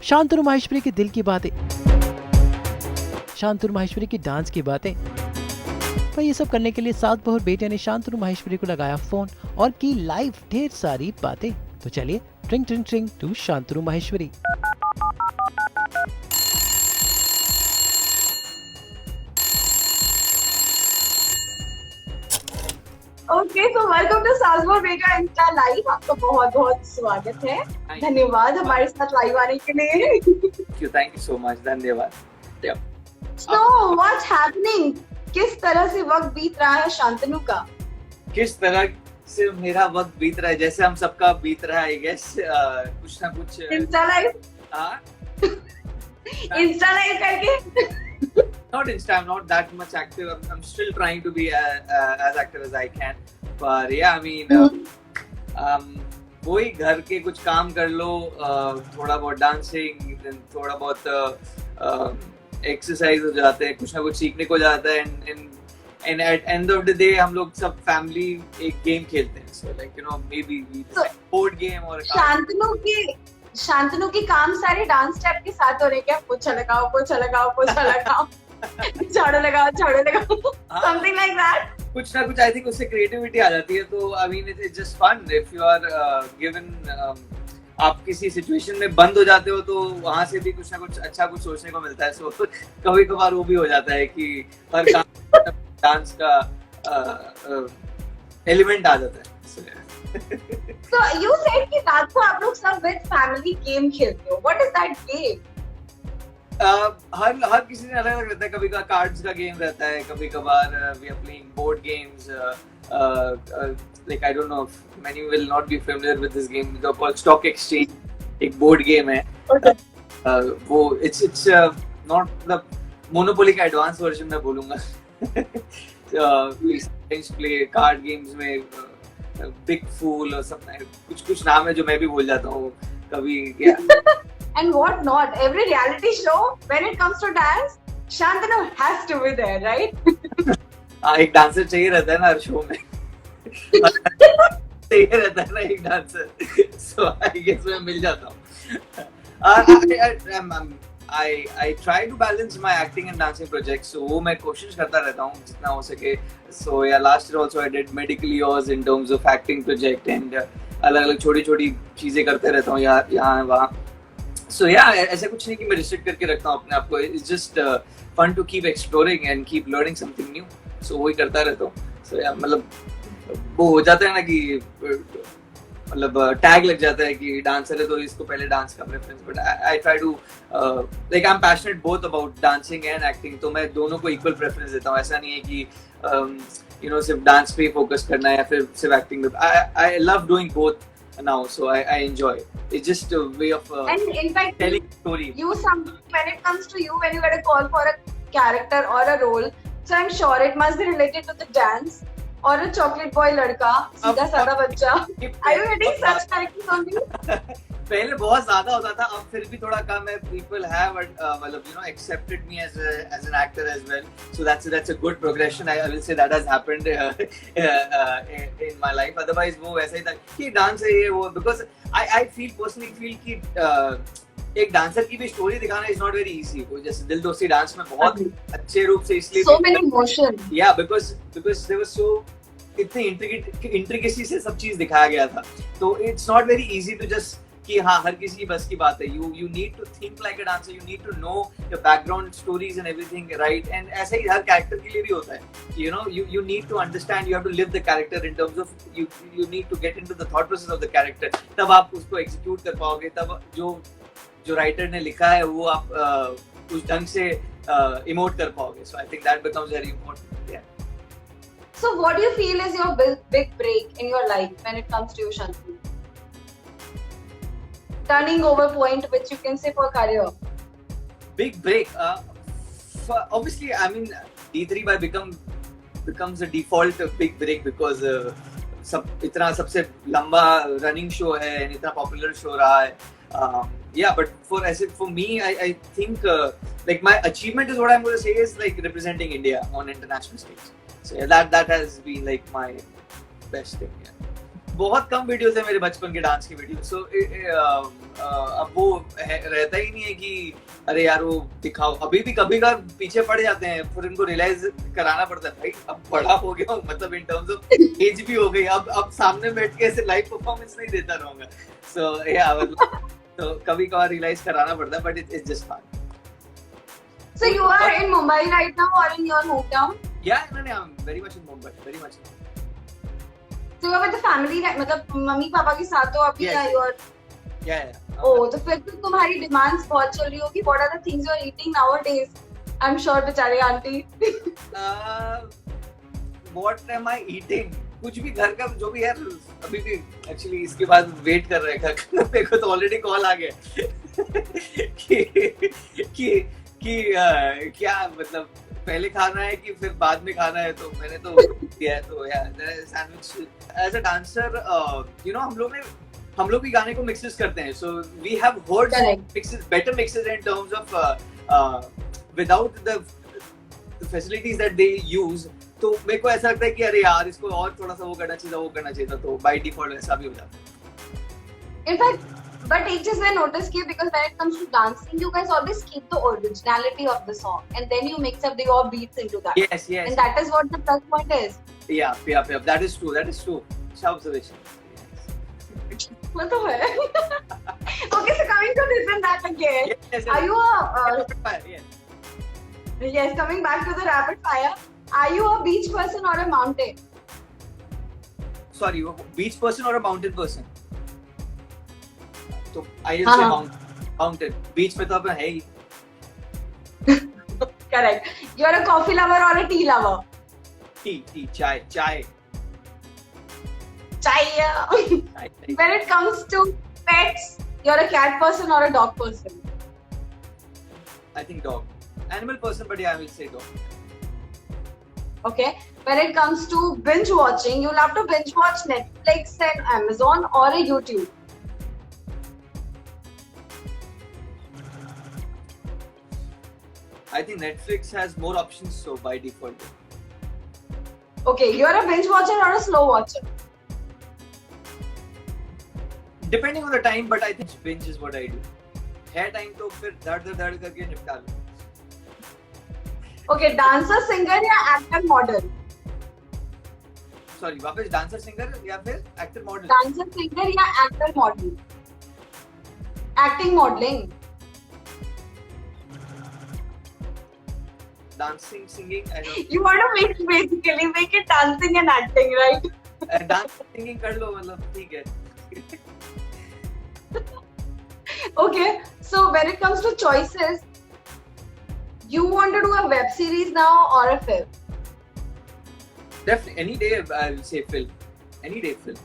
शांतनु माहेश्वरी के दिल की बातें, शांतनु माहेश्वरी की डांस की बातें। पर ये सब करने के लिए सास बहू और बेटे ने शांतनु माहेश्वरी को लगाया फोन और की लाइव ढेर सारी बातें। तो चलिए ट्रिंग ट्रिंग ट्रिंग to Shantanu Maheshwari. Okay, so welcome to सास बहू बेटा इंस्टा लाइव। आपका बहुत बहुत स्वागत है। धन्यवाद हमारे साथ लाइव आने के लिए। थैंक यू सो मच, धन्यवाद। So what's happening? किस तरह से वक्त बीत रहा है शांतनु का? किस तरह से मेरा वक्त बीत रहा है, जैसे हम सबका बीत रहा है, आई गेस कुछ ना कुछ। इंस्टा लाइव करके। Not Insta, I'm not that much active. I'm still trying to be as active as I can. But yeah, I mean, वही घर के कुछ काम कर लो, थोड़ा बहुत डांसिंग, थोड़ा बहुत एक्सरसाइज हो जाते हैं, कुछ ना कुछ सीखने को जाता है। And at end of the day हम लोग सब फैमिली एक गेम खेलते हैं, so like you know maybe board game. और शांतनु के काम सारे डांस स्टेप के साथ हो रहे क्या? पोछा लगाओ, पोछा लगाओ, पोछा लगाओ, झाड़ू लगाओ, झाड़ू लगाओ, समथिंग लाइक दैट। कुछ ना कुछ आई थिंक उससे क्रिएटिविटी आ जाती है। तो I mean it's just fun if you are given, आप किसी सिचुएशन में बंद हो जाते हो तो वहां से भी कुछ ना कुछ अच्छा कुछ सोचने को मिलता है। सो कभी कभार वो भी हो जाता है कि हर काम डांस का एलिमेंट आ जाता है। So you said कि रात को आप लोग सब with family game खेलते हो। What is that game? हर किसी ने अलग अलग रहता है। कभी का कार्ड्स का गेम रहता है, कभी कभार we are playing board games. Like I don't know if many will not be familiar with this game. It's called Stock Exchange. एक board game है। वो it's not the Monopoly का advanced version मैं बोलूँगा। We sometimes play card games में Big Fool और सब कुछ नाम है जो मैं भी भूल जाता हूँ कभी। And what not? Every reality show, when it comes to dance, Shantanu has to be there, right? हाँ, एक डांसर चाहिए रहता है ना हर शो में। चाहिए रहता है ना एक डांसर। So I guess मैं मिल जाता हूँ। I try to balance my acting and dancing projects, so वो मैं कोशिश करता रहता हूँ जितना हो सके। So yeah, last year also I did medically yours in terms of acting project and अलग अलग छोटी छोटी चीजें करते रहता हूँ यहाँ वहाँ। So yeah, ऐसा कुछ नहीं कि मैं restrict करके रखता हूँ अपने आप को। It's just fun to keep exploring and keep learning something new. So वही करता रहता हूँ। So yeah, मतलब वो हो जाता है ना कि मतलब टैग लग जाता है कि डांसर है तो इसको पहले डांस का preference. But I try to like I am passionate both about dancing and acting, तो मैं दोनों को इक्वल प्रेफरेंस देता हूँ। ऐसा नहीं है कि यू नो सिर्फ डांस पे फोकस करना है या फिर सिर्फ एक्टिंग पे। I love doing both now, so I enjoy it. It's just a way of and in fact telling story. When it comes to you, when you get a call for a character or a role, so I'm sure it must be related to the dance. Or a chocolate boy लड़का, सीधा साधा बच्चा। Are you getting such characters on you? पहले बहुत ज़्यादा होता था, अब फिर भी थोड़ा कम है। People have मतलब you know accepted me as an actor as well. So that's a good progression. I will say that has happened in my life. Otherwise वो वैसा ही था कि डांस है ये वो, because I personally feel कि एक डांसर की भी स्टोरी दिखाना इज नॉट वेरी इजी। जैसे दिल दोस्ती डांस में बहुत अच्छे रूप से इसलिए so many emotion, yeah, because there was so इतनी इंट्रिकेसी से सब चीज दिखाया गया था। तो it's not very easy to just कि हाँ हर किसी की बस की बात है। You need to think like a dancer, you need to know your background stories and everything, right? And ऐसा ही हर कैरेक्टर के लिए भी होता है। You know you need to understand, you have to live the character in terms of you need to get into the thought process of the character. तब आप उसको एग्जीक्यूट कर पाओगे, तब जो राइटर ने लिखा है वो आप उस ढंग से इमोट कर पाओगे। So I think that becomes very important. या so what do you feel is your big break in your life when it comes to you, Shantanu? Turning over point, which you can say for career. Big break. Obviously, I mean, D3 by becomes a default big break because सब इतना सबसे लंबा running show है, इतना popular show रहा है। Yeah, but for me, I think like my achievement is what I'm going to say is like representing India on international stage. So yeah, that has been like my best thing. Yeah. बहुत कम videos है मेरे बचपन के dance की video, सो अब वो रहता ही नहीं है कि अरे यार वो दिखाओ। अभी भी कभी का पीछे पड़ जाते हैं, फिर उनको रियलाइज कराना पड़ता है भाई अब बड़ा हो गया हूँ, मतलब इन टर्म्स ऑफ एज भी हो गई, अब सामने बैठ के ऐसे लाइव परफॉर्मेंस नहीं देता रहूंगा। सो या तो कभी कभार रियलाइज कराना पड़ता है, but it's just fun. So you are in Mumbai right now or in your hometown? Yeah, no, I'm very much in Mumbai, very much. So you are with the family, मतलब mummy papa के साथ हो अभी या you are? Yeah. Oh, तो फिर तो तुम्हारी डिमांड्स बहुत चल रही होगी. What are the things you are eating nowadays? I'm sure बेचारे aunty. What am I eating? कुछ भी घर का जो भी यार, अभी भी एक्चुअली इसके बाद वेट कर रहे हैं। मेरे को तो ऑलरेडी कॉल आ गया कि क्या मतलब पहले खाना है कि फिर बाद में खाना है, तो मैंने तो किया है। तो यार sandwich as a dancer, you know हम लोग भी गाने को मिक्सेस करते हैं, so we have heard mixes, better mixes in terms of without the facilities that they use. तो मेरे को ऐसा लगता है कि अरे यार इसको और थोड़ा सा वो करना चाहिए था, तो बाय डिफॉल्ट ऐसा भी हो जाता है। In fact, but एक चीज मैं नोटिस की, because when it comes to dancing, you guys always keep the originality of the song, and then you mix up your beats into that. Yes. And that is what the plus point is. Yeah. That is true. अच्छा observation. What the hell? Okay, so coming to this and that again. Yes. Are you a Yes. coming back to the rapid fire? Are you a beach person or a mountain? Sorry, beach person or a mountain person? तो I will say mountain. Beach पे तो अपन है ही. Correct. You're a coffee lover or a tea lover? Tea, chai. When it comes to pets, you're a cat person or a dog person? I think dog. Animal person, but yeah, I will say dog. Okay. When it comes to binge watching, you love to binge watch Netflix and Amazon or a YouTube? I think Netflix has more options, so by default. Okay, you're a binge watcher or a slow watcher? Depending on the time, but I think binge is what I do. है time तो फिर धड़ करके निपटा लो. Okay, dancer, singer या actor, model? Sorry, वापस dancer, singer या फिर actor, model? Dancer, singer या actor, model? Acting, modeling? Dancing, singing, I don't. You want to basically make it dancing and acting, right? Dance, singing कर लो, मतलब ठीक है. Okay, so when it comes to choices, you want to do a web series now or a film? Definitely, any day I'll say film. Any day film.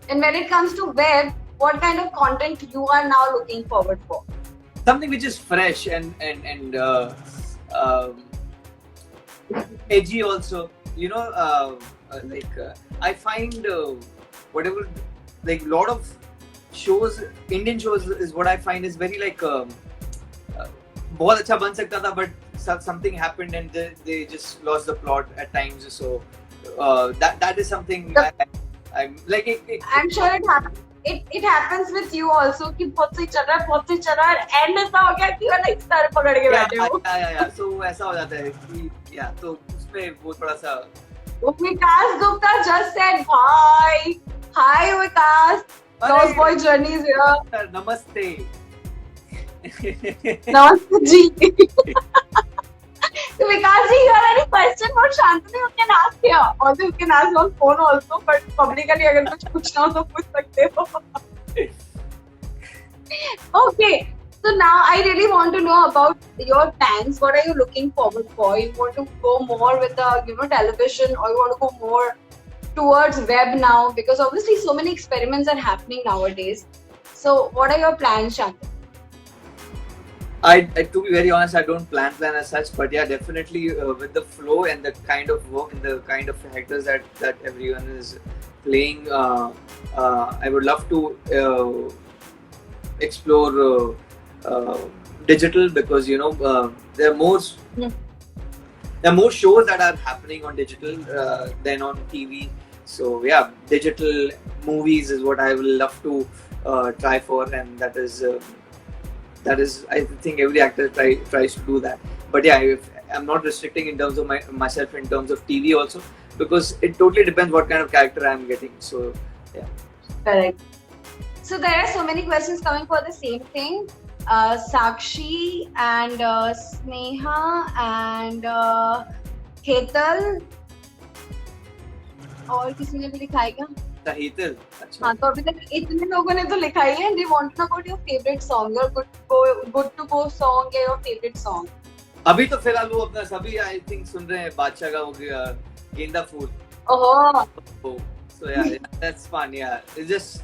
And when it comes to web, what kind of content you are now looking forward for? Something which is fresh and edgy also. You know, I find whatever, like lot of shows, Indian shows is what I find is very like बहुत अच्छा बन सकता था, but something happened and they just lost the plot at times. So that is something I'm like. I'm sure it happens. It happens with you also कि बहुत सही चल रहा है and ऐसा हो गया कि वो like सर पकड़ के बैठे हो. Yeah. So ऐसा हो जाता है कि तो उसमें वो थोड़ा सा. Vikas Gupta just said hi. Hi Vikas. Lost Boy Journey is here. Namaste. Namaste ji. So Vikas ji, you have any question for Shantanu? You can ask here. Although you can ask on phone also, but publicly अगर कुछ पूछना हो तो पूछ सकते हो. Okay. So now I really want to know about your plans. What are you looking forward for? You want to go more with the television, or you want to go more towards web now? Because obviously so many experiments are happening nowadays. So what are your plans, Shantanu? To be very honest, I don't plan as such, but yeah, definitely with the flow and the kind of work and the kind of factors that everyone is playing, I would love to explore digital, because there are more shows that are happening on digital than on TV. So yeah, digital movies is what I will love to try for, and that is I think every actor tries to do that. But yeah, I'm not restricting in terms of myself in terms of TV also, because it totally depends what kind of character I'm getting. So yeah. Correct. So there are so many questions coming for the same thing. Sakshi and Sneha and Hetal, और किसी ने भी लिखा है क्या? Hetal, अच्छा. हाँ, तो अभी तक इतने लोगों ने तो लिखा ही है. They want to know about your favorite song, your good to go song या your favorite song. अभी तो फिलहाल वो अपना सभी I think सुन रहे हैं बादशाह का वो गेंदा फूल. Oh. So yeah, that's fun. Yeah, it's just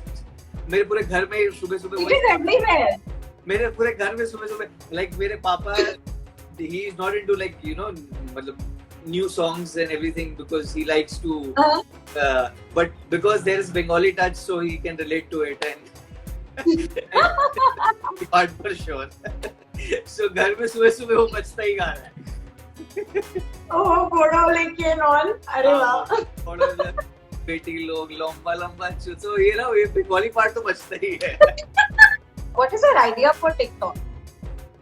मेरे पूरे घर में सुबह It is everywhere. मेरे पूरे घर में सुबह like मेरे पापा, he is not into like मतलब new songs and everything, because he likes to but because there is Bengali touch, so he can relate to it and part for sure. So घर में सुबह वो बजता ही गाना है. Oh, घोड़ा लेके and all. अरे वाह. बेटी लोग लंबा लंबा तो ये बेंगाली पार्ट तो बचता ही है. What is your idea for TikTok?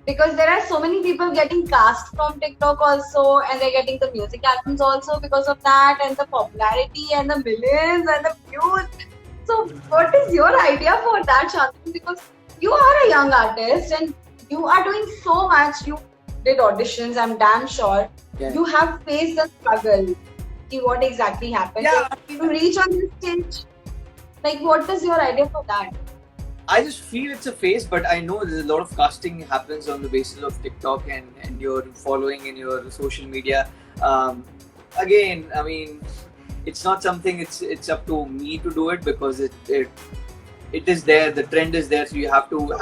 Because there are so many people getting cast from TikTok also, and they're getting the music albums also because of that, and the popularity and the millions and the views. So what is your idea for that, Shantanu? Because you are a young artist and you are doing so much. You did auditions, I'm damn sure. Yeah. You have faced the struggle. What exactly happened? Yeah, to reach on this stage, like what is your idea for that? I just feel it's a phase, but I know there's a lot of casting happens on the basis of TikTok and your following in your social media. Again, I mean, it's not something. It's up to me to do it, because it is there. The trend is there, so you have to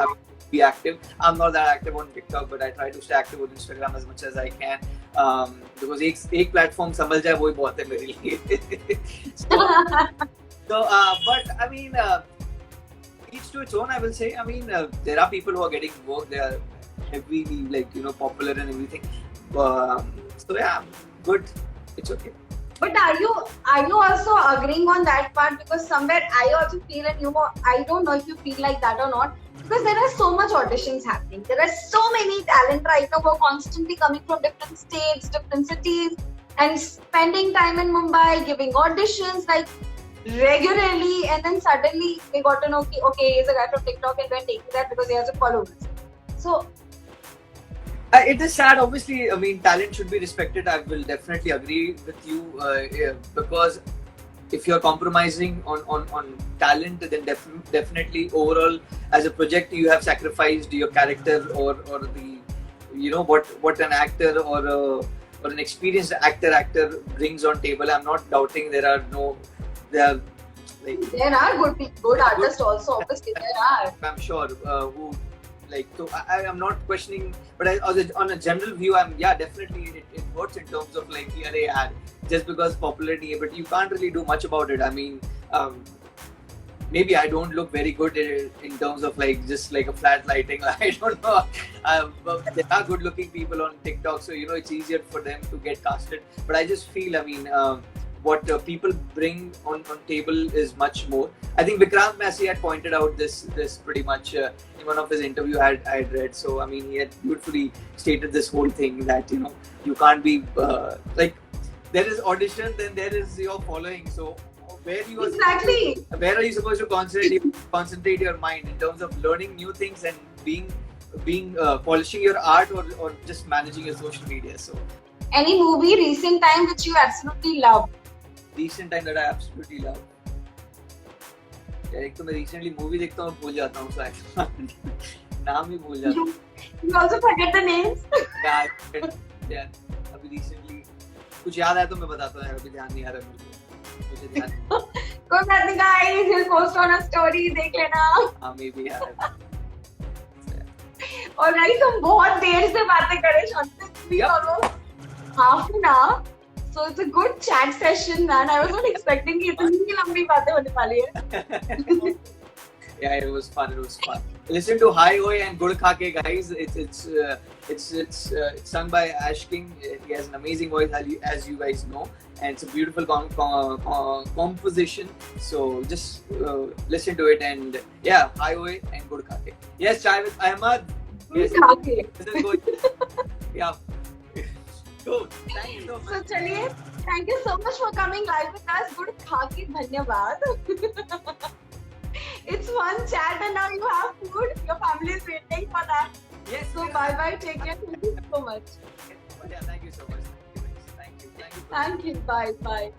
be active. I'm not that active on TikTok, but I try to stay active on Instagram as much as I can. Because एक platform संभल जाए वो ही बहुत है मेरे लिए. So, but I mean, each to its own. I will say. I mean, there are people who are getting work. They are heavily popular and everything. So yeah, good. It's okay. But are you also agreeing on that part? Because somewhere I also feel, and I don't know if you feel like that or not. Because there are so much auditions happening. There are so many talent right now who are constantly coming from different states, different cities, and spending time in Mumbai, giving auditions like regularly, and then suddenly we got to know, okay, he's a guy from TikTok, and we're taking that because he has a followers. So it is sad. Obviously, I mean, talent should be respected. I will definitely agree with you, because if you're compromising on talent, then definitely overall as a project you have sacrificed your character or the what an actor or an experienced actor brings on table. I'm not doubting there are good artists also. Obviously there are. I'm sure who so I am not questioning, but on a general view, definitely it works in terms of just because popularity, but you can't really do much about it. I mean, maybe I don't look very good in terms of just like a flat lighting. I don't know. But there are good looking people on TikTok, so it's easier for them to get casted. But I just feel, I mean, what people bring on table is much more. I think Vikrant Massey had pointed out this pretty much in one of his interview I had read. So I mean, he had beautifully stated this whole thing that you can't be there is audition, then there is your following. So where are you supposed to concentrate your mind in terms of learning new things and being polishing your art or just managing your social media? So any movie recent time which you absolutely love? Recent time that I absolutely love. एक तो मैं recently movie देखता हूँ भूल जाता हूँ, so नाम ही भूल जाता हूँ. You also forget the names? Yeah. अभी recently कुछ याद आया तो मैं बताता हूँ. अभी ध्यान नहीं आ रहा मुझे ध्यान. कोई बात नहीं guys, he'll post on a story, देख लेना. हाँ maybe यार. और guys हम बहुत देर से बातें कर रहे हैं. Shantanu, almost half an hour. So it's a good chat session, man. I was not expecting कि इतनी लंबी बातें होने वाली है. Yeah, it was fun. It was fun. Listen to Hi Oi and Gud Khake, guys. It's sung by Ash King. He has an amazing voice, as you guys know, and it's a beautiful composition. So just listen to it, and yeah, Hi Oi and Gud Khake. Yes, Chai with Ahmad. Yes, Khake. this is good. Yeah. Cool. Thank you so So much. चलिए, thank you so much for coming live with us. Good khaki, धन्यवाद. It's fun chat and now you have food. Your family is waiting for that. Yes. So bye bye. Take care. Thank you so much. Yeah, thank you so much. Thank you. Thank you. Thank you. Bye bye.